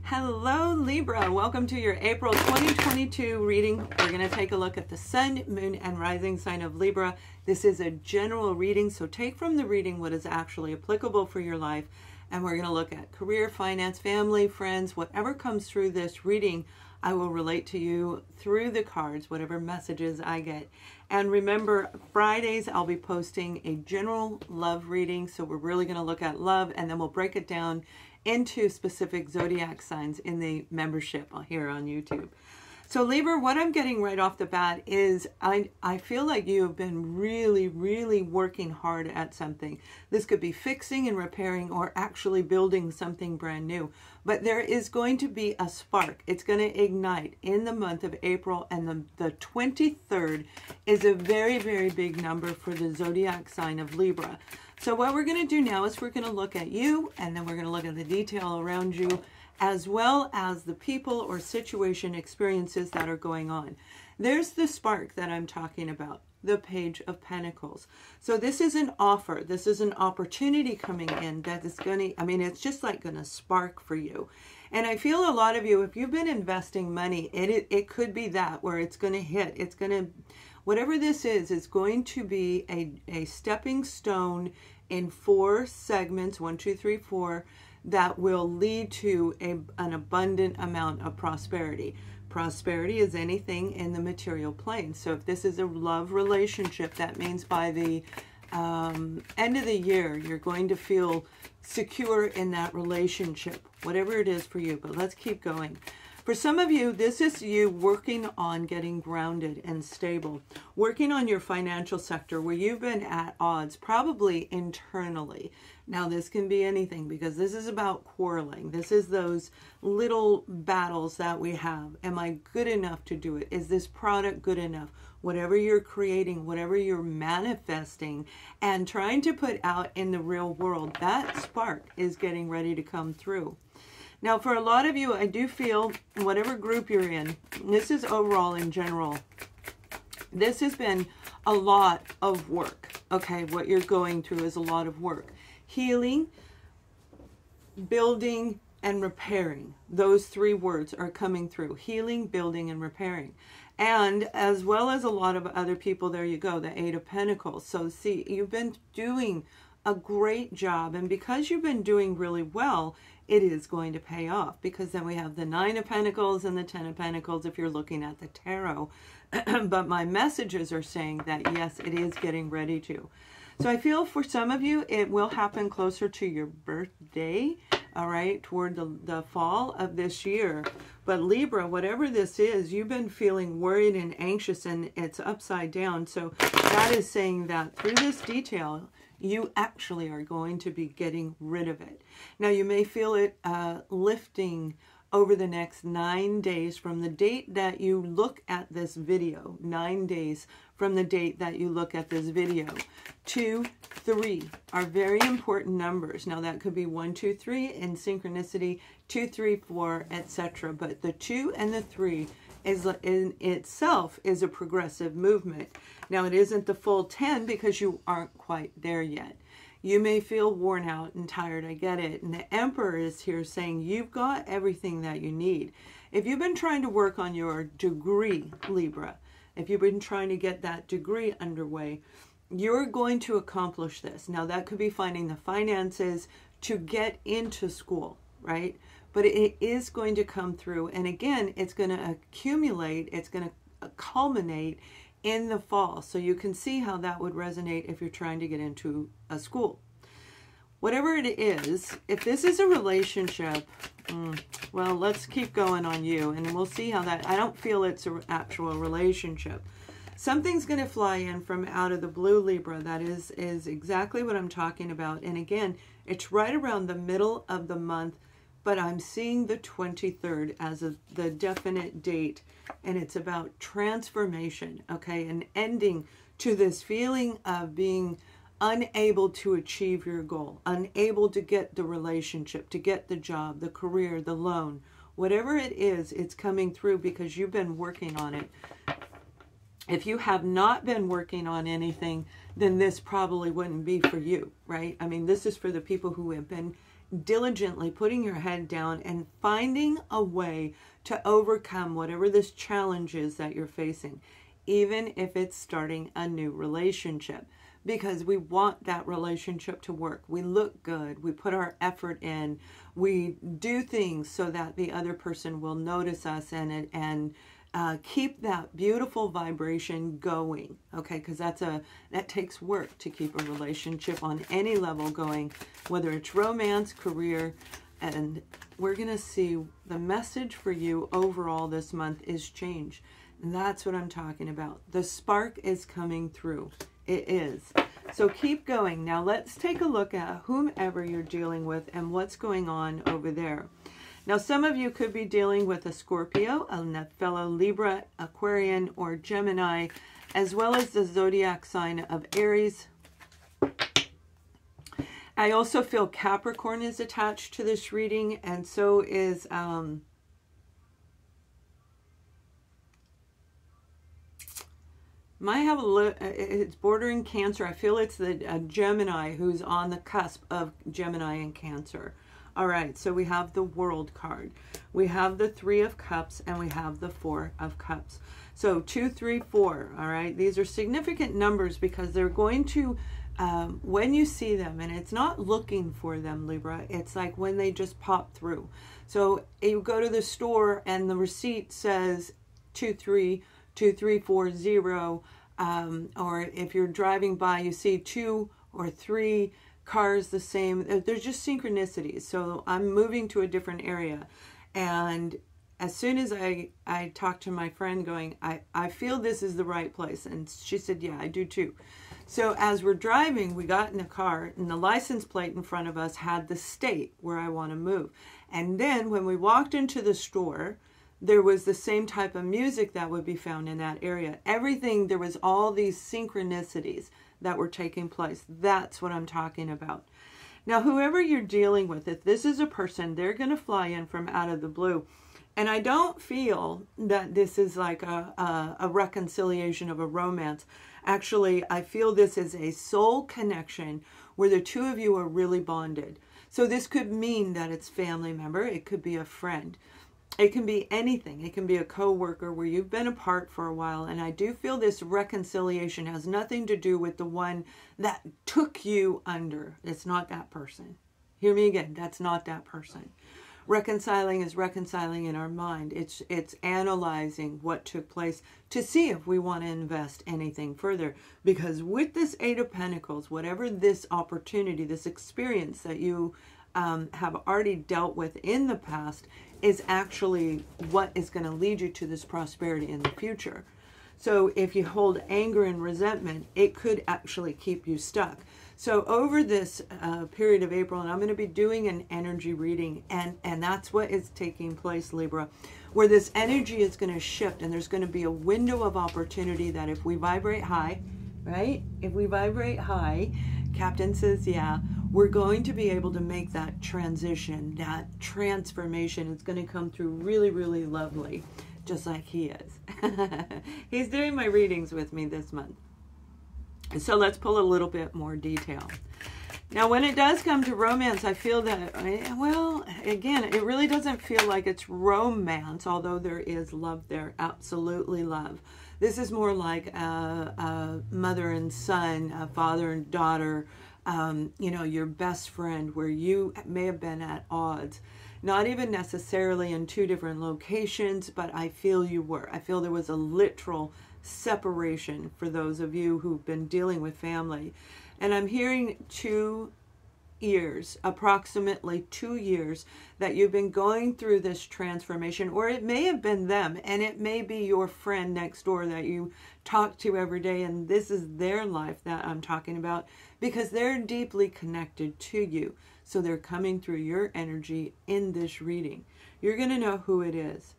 Hello Libra, welcome to your April 2022 reading. We're going to take a look at the Sun, Moon, and Rising sign of Libra. This is a general reading, so take from the reading what is actually applicable for your life. And we're going to look at career, finance, family, friends, whatever comes through this reading, I will relate to you through the cards, whatever messages I get. And remember, Fridays I'll be posting a general love reading, so we're really going to look at love, and then we'll break it down into specific zodiac signs in the membership here on YouTube. So Libra, what I'm getting right off the bat is I feel like you have been really working hard at something. This could be fixing and repairing or actually building something brand new. But there is going to be a spark. It's going to ignite in the month of April, and the 23rd is a very big number for the zodiac sign of Libra. So what we're going to do now is we're going to look at you, and then we're going to look at the detail around you, as well as the people or situation experiences that are going on. There's the spark that I'm talking about, the Page of Pentacles. So this is an offer. This is an opportunity coming in that is going to, it's just like going to spark for you. And I feel a lot of you, if you've been investing money, it could be that where it's going to hit. It's going to, whatever this is going to be a stepping stone in 4 segments, 1, 2, 3, 4, that will lead to an abundant amount of prosperity. Prosperity is anything in the material plane. So if this is a love relationship, that means by the end of the year, you're going to feel secure in that relationship, whatever it is for you. But let's keep going. For some of you, this is you working on getting grounded and stable, working on your financial sector where you've been at odds, probably internally. Now, this can be anything because this is about quarreling. This is those little battles that we have. Am I good enough to do it? Is this product good enough? Whatever you're creating, whatever you're manifesting and trying to put out in the real world, that spark is getting ready to come through. Now, for a lot of you, I do feel, whatever group you're in, this is overall in general, this has been a lot of work, okay? What you're going through is a lot of work. Healing, building, and repairing. Those 3 words are coming through. Healing, building, and repairing. And as well as a lot of other people, there you go, the 8 of Pentacles. So see, you've been doing a great job, and because you've been doing really well, it is going to pay off, because then we have the 9 of Pentacles and the 10 of Pentacles if you're looking at the tarot. But my messages are saying that yes, it is getting ready to. So I feel for some of you, it will happen closer to your birthday, all right, toward the fall of this year. But Libra, whatever this is, you've been feeling worried and anxious, and it's upside down. So that is saying that through this detail, you actually are going to be getting rid of it. Now, you may feel it lifting over the next 9 days from the date that you look at this video. 9 days from the date that you look at this video. 2, 3 are very important numbers. Now, that could be 1, 2, 3 in synchronicity, 2, 3, 4, etc. But the 2 and the 3 is in itself is a progressive movement. Now, it isn't the full 10 because you aren't quite there yet. You may feel worn out and tired, I get it. And the Emperor is here saying you've got everything that you need. If you've been trying to work on your degree, Libra, if you've been trying to get that degree underway, you're going to accomplish this. Now, that could be finding the finances to get into school, right? But it is going to come through. And again, it's going to accumulate. It's going to culminate in the fall. So you can see how that would resonate if you're trying to get into a school. Whatever it is, if this is a relationship, well, let's keep going on you, and we'll see how that, I don't feel it's an actual relationship. Something's going to fly in from out of the blue, Libra. That is exactly what I'm talking about. And again, it's right around the middle of the month, but I'm seeing the 23rd as the definite date, and it's about transformation, okay, an ending to this feeling of being unable to achieve your goal, unable to get the relationship, to get the job, the career, the loan, whatever it is, it's coming through because you've been working on it. If you have not been working on anything, then this probably wouldn't be for you, right? I mean, this is for the people who have been diligently putting your head down and finding a way to overcome whatever this challenge is that you're facing, even if it's starting a new relationship, because we want that relationship to work. We look good. We put our effort in. We do things so that the other person will notice us and keep that beautiful vibration going, okay? Because that takes work to keep a relationship on any level going, whether it's romance, career, and we're going to see the message for you overall this month is change. And that's what I'm talking about. The spark is coming through. It is. So keep going. Now let's take a look at whomever you're dealing with and what's going on over there. Now, some of you could be dealing with a Scorpio, a fellow Libra, Aquarian, or Gemini, as well as the zodiac sign of Aries. I also feel Capricorn is attached to this reading, and so is might have it's bordering Cancer. I feel it's the Gemini who's on the cusp of Gemini and Cancer. All right, so we have the World card. We have the 3 of Cups, and we have the 4 of Cups. So 2, 3, 4, all right? These are significant numbers because they're going to, when you see them, and it's not looking for them, Libra, it's like when they just pop through. So you go to the store and the receipt says 232340, or if you're driving by, you see 2 or 3 cars the same. There's just synchronicities. So I'm moving to a different area, and as soon as I talked to my friend going, I feel this is the right place, and she said, yeah, I do too. So as we're driving, we got in the car, and the license plate in front of us had the state where I want to move. And then when we walked into the store, there was the same type of music that would be found in that area. Everything, there was all these synchronicities that were taking place. That's what I'm talking about. Now, whoever you're dealing with, if this is a person, they're going to fly in from out of the blue. And I don't feel that this is like a reconciliation of a romance. Actually, I feel this is a soul connection where the two of you are really bonded. So this could mean that it's family member. It could be a friend. It can be anything. It can be a co-worker where you've been apart for a while. And I do feel this reconciliation has nothing to do with the one that took you under. It's not that person. Hear me again. That's not that person. Reconciling is reconciling in our mind. It's analyzing what took place to see if we want to invest anything further. Because with this 8 of Pentacles, whatever this opportunity, this experience that you have already dealt with in the past is actually what is going to lead you to this prosperity in the future. So if you hold anger and resentment, it could actually keep you stuck. So over this period of April, and I'm going to be doing an energy reading, and that's what is taking place, Libra, where this energy is going to shift, and there's going to be a window of opportunity that if we vibrate high, right? If we vibrate high, Captain says, yeah, we're going to be able to make that transition, that transformation. It's going to come through really, really lovely, just like he is. He's doing my readings with me this month. So let's pull a little bit more detail. Now, when it does come to romance, I feel that, well, again, it really doesn't feel like it's romance, although there is love there, absolutely love. This is more like a mother and son, a father and daughter, you know, your best friend, where you may have been at odds. Not even necessarily in 2 different locations, but I feel you were. I feel there was a literal separation for those of you who've been dealing with family. And I'm hearing 2 years, approximately 2 years, that you've been going through this transformation, or it may have been them, and it may be your friend next door that you talk to every day, and this is their life that I'm talking about, because they're deeply connected to you. So they're coming through your energy in this reading. You're going to know who it is.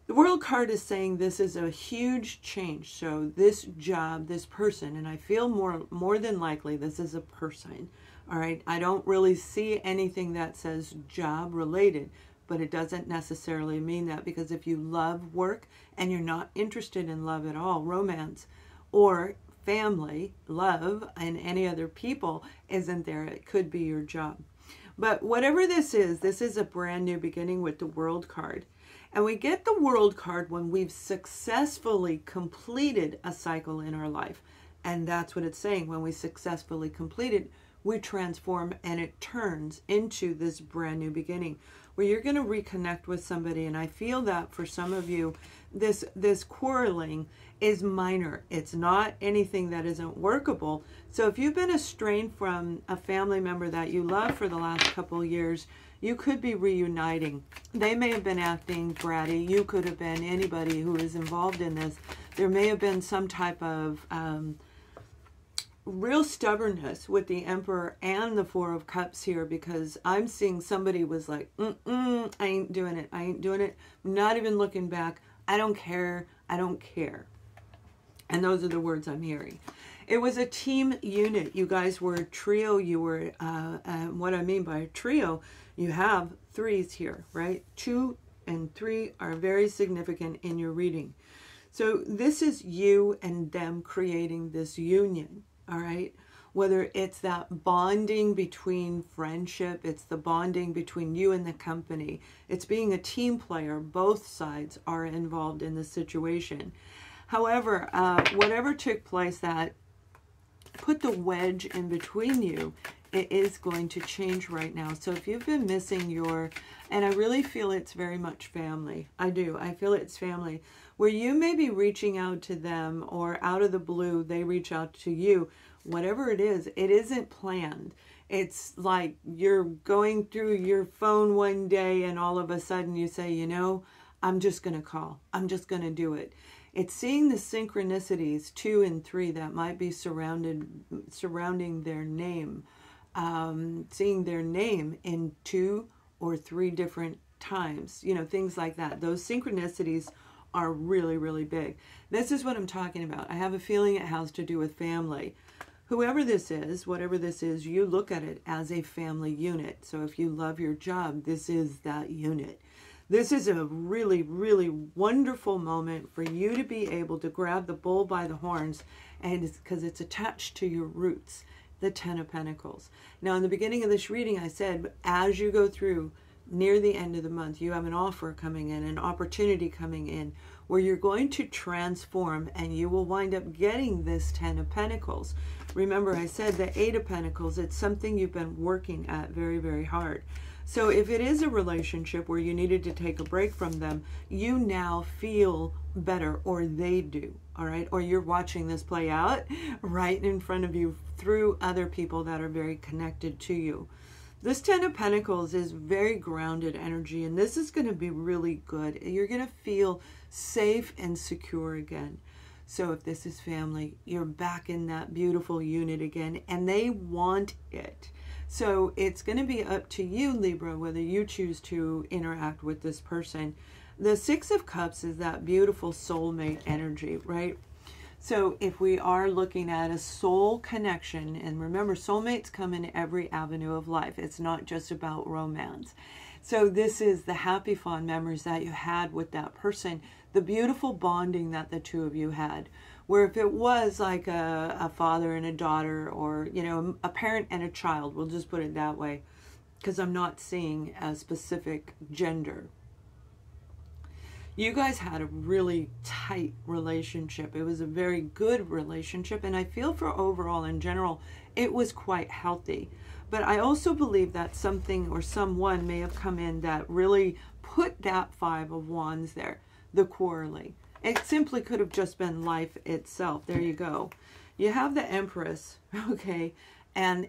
The World card is saying this is a huge change. So this job, this person, and I feel more than likely this is a person. All right, I don't really see anything that says job related, but it doesn't necessarily mean that, because if you love work and you're not interested in love at all, romance or family, love, and any other people isn't there, it could be your job. But whatever this is a brand new beginning with the World card. And we get the World card when we've successfully completed a cycle in our life. And that's what it's saying. When we successfully complete it, we transform and it turns into this brand new beginning where you're going to reconnect with somebody. And I feel that for some of you, this quarreling is minor. It's not anything that isn't workable. So if you've been estranged from a family member that you love for the last couple of years, you could be reuniting. They may have been acting bratty. You could have been anybody who is involved in this. There may have been some type of real stubbornness with the Emperor and the Four of Cups here, because I'm seeing somebody was like, I ain't doing it. I ain't doing it. I'm not even looking back. I don't care. I don't care. And those are the words I'm hearing. It was a team unit. You guys were a trio. You were, what I mean by a trio, you have threes here, right? 2 and 3 are very significant in your reading. So this is you and them creating this union, all right? Whether it's that bonding between friendship, it's the bonding between you and the company. It's being a team player. Both sides are involved in the situation. However, whatever took place that put the wedge in between you, it is going to change right now. So if you've been missing your, and I really feel it's very much family. I do. I feel it's family. Where you may be reaching out to them, or out of the blue, they reach out to you. Whatever it isn't planned. It's like you're going through your phone one day and all of a sudden you say, you know, I'm just going to call. I'm just going to do it. It's seeing the synchronicities 2 and 3 that might be surrounding their name. Seeing their name in 2 or 3 different times. You know, things like that. Those synchronicities are really, really big. This is what I'm talking about. I have a feeling it has to do with family. Whoever this is, whatever this is, you look at it as a family unit. So if you love your job, this is that unit. This is a really, really wonderful moment for you to be able to grab the bull by the horns, and it's because it's attached to your roots, the 10 of Pentacles. Now, in the beginning of this reading, I said, as you go through near the end of the month, you have an offer coming in, an opportunity coming in, where you're going to transform and you will wind up getting this 10 of Pentacles. Remember, I said the 8 of Pentacles, it's something you've been working at very, very hard. So if it is a relationship where you needed to take a break from them, you now feel better, or they do, all right? Or you're watching this play out right in front of you through other people that are very connected to you. This 10 of Pentacles is very grounded energy, and this is going to be really good. You're going to feel safe and secure again. So if this is family, you're back in that beautiful unit again, and they want it. So it's going to be up to you, Libra, whether you choose to interact with this person. The 6 of Cups is that beautiful soulmate energy, right? So if we are looking at a soul connection, and remember, soulmates come in every avenue of life. It's not just about romance. So this is the happy, fond memories that you had with that person, the beautiful bonding that the two of you had. Where if it was like a father and a daughter, or, you know, a parent and a child, we'll just put it that way, because I'm not seeing a specific gender. You guys had a really tight relationship. It was a very good relationship, and I feel for overall in general, it was quite healthy. But I also believe that something or someone may have come in that really put that 5 of Wands there, the quarreling. It simply could have just been life itself. There you go. You have the Empress, okay? And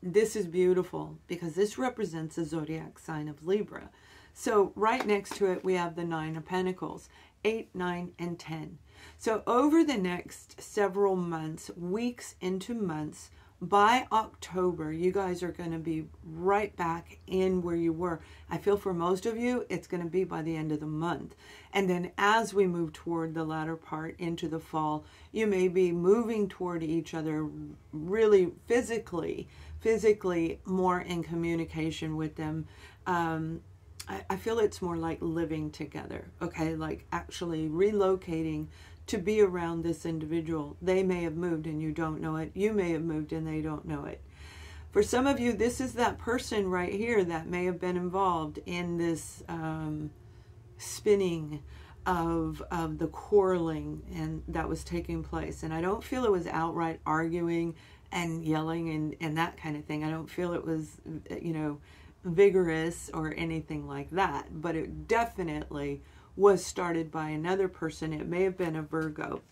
this is beautiful because this represents the zodiac sign of Libra. So right next to it, we have the 9 of Pentacles, 8, 9, and 10. So over the next several months, weeks into months, by October, you guys are going to be right back in where you were. I feel for most of you, it's going to be by the end of the month. And then as we move toward the latter part into the fall, you may be moving toward each other really physically more in communication with them. I feel it's more like living together, okay? Like actually relocating to be around this individual. They may have moved and you don't know it. You may have moved and they don't know it. For some of you, this is that person right here that may have been involved in this spinning of the quarreling and that was taking place. And I don't feel it was outright arguing and yelling and that kind of thing. I don't feel it was, you know, vigorous or anything like that. But it definitely was started by another person. It may have been a Virgo.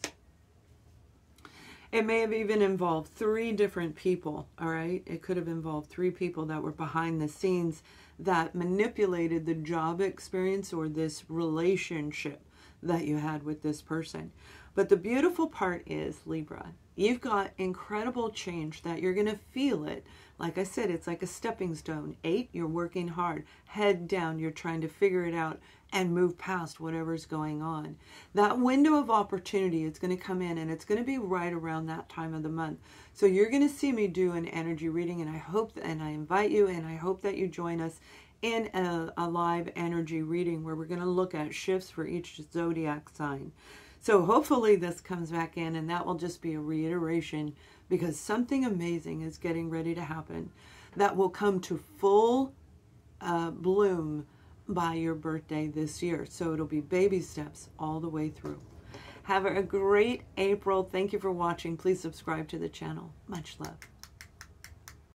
It may have even involved 3 different people, all right? It could have involved 3 people that were behind the scenes that manipulated the job experience or this relationship that you had with this person. But the beautiful part is, Libra, you've got incredible change that you're going to feel it. Like I said, it's like a stepping stone. 8, you're working hard. Head down, you're trying to figure it out and move past whatever's going on. That window of opportunity is going to come in, and it's going to be right around that time of the month. So you're going to see me do an energy reading, and I hope, and I invite you, and I hope that you join us in a live energy reading where we're going to look at shifts for each zodiac sign. So hopefully this comes back in, and that will just be a reiteration, because something amazing is getting ready to happen that will come to full bloom by your birthday this year. So it'll be baby steps all the way through. Have a great April. Thank you for watching. Please subscribe to the channel. Much love.